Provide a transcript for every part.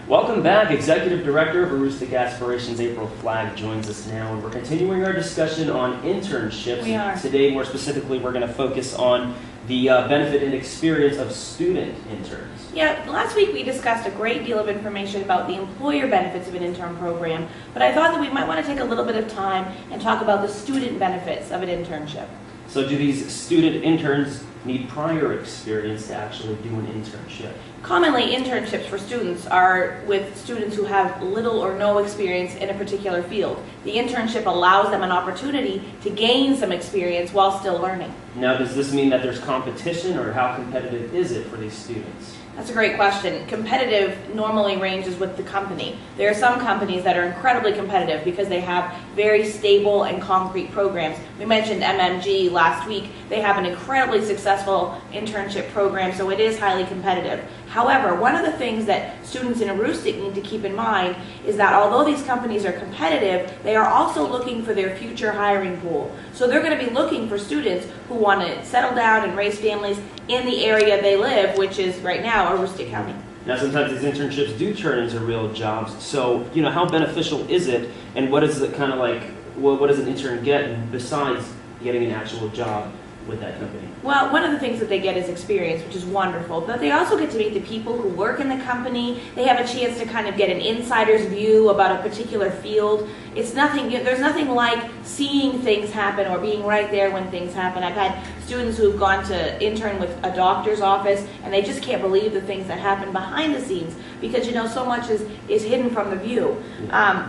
Welcome back. Executive Director of Aroostook Aspirations, April Flagg, joins us now, and we're continuing our discussion on internships. We are. Today, more specifically, we're going to focus on the benefit and experience of student interns. Yeah, last week we discussed a great deal of information about the employer benefits of an intern program, but I thought that we might want to take a little bit of time and talk about the student benefits of an internship. So do these student interns need prior experience to actually do an internship? Commonly, internships for students are with students who have little or no experience in a particular field. The internship allows them an opportunity to gain some experience while still learning. Now, does this mean that there's competition, or how competitive is it for these students? That's a great question. Competitive normally ranges with the company. There are some companies that are incredibly competitive because they have very stable and concrete programs. We mentioned MMG last week. They have an incredibly successful internship program, so it is highly competitive. However, one of the things that students in Aroostook need to keep in mind is that although these companies are competitive, they are also looking for their future hiring pool. So they're going to be looking for students who want to settle down and raise families in the area they live, which is right now Aroostook County. Now, sometimes these internships do turn into real jobs. So, how beneficial is it, and what is it kind of like? What does an intern get besides getting an actual job with that company? Well, one of the things that they get is experience, which is wonderful, but they also get to meet the people who work in the company. They have a chance to kind of get an insider's view about a particular field. There's nothing like seeing things happen or being right there when things happen. I've had students who've gone to intern with a doctor's office, and they just can't believe the things that happen behind the scenes because, so much is hidden from the view.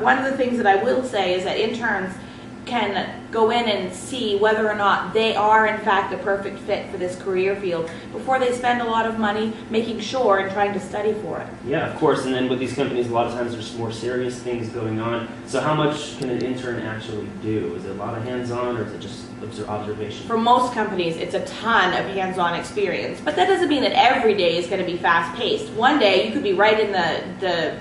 One of the things that I will say is that interns can go in and see whether or not they are in fact the perfect fit for this career field before they spend a lot of money making sure and trying to study for it. Yeah, of course, and then with these companies a lot of times there's more serious things going on. So how much can an intern actually do? Is it a lot of hands-on, or is it just observation? For most companies it's a ton of hands-on experience, but that doesn't mean that every day is going to be fast-paced. One day you could be right in the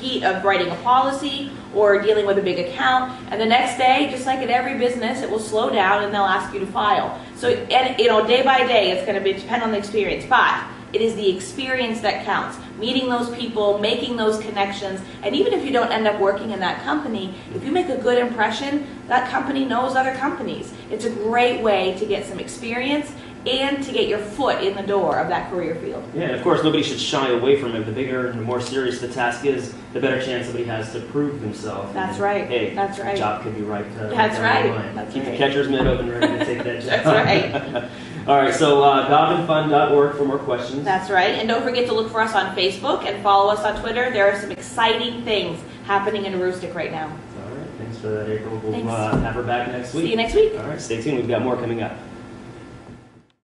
heat of writing a policy or dealing with a big account, and the next day, just like in every business, it will slow down and they'll ask you to file. So, and day by day, it's going to depend on the experience, but it is the experience that counts. Meeting those people, making those connections, and even if you don't end up working in that company, if you make a good impression, that company knows other companies. It's a great way to get some experience and to get your foot in the door of that career field. Yeah, and of course, nobody should shy away from it. The bigger and the more serious the task is, the better chance somebody has to prove themselves. That's right. Hey, that's right. The job could be right. That's right. Keep the catcher's mitt open, ready to take that job. That's right. All right, so govinfund.org for more questions. That's right, and don't forget to look for us on Facebook and follow us on Twitter. There are some exciting things happening in Aroostook right now. All right, thanks for that, April. We'll have her back next week. See you next week. All right, stay tuned. We've got more coming up.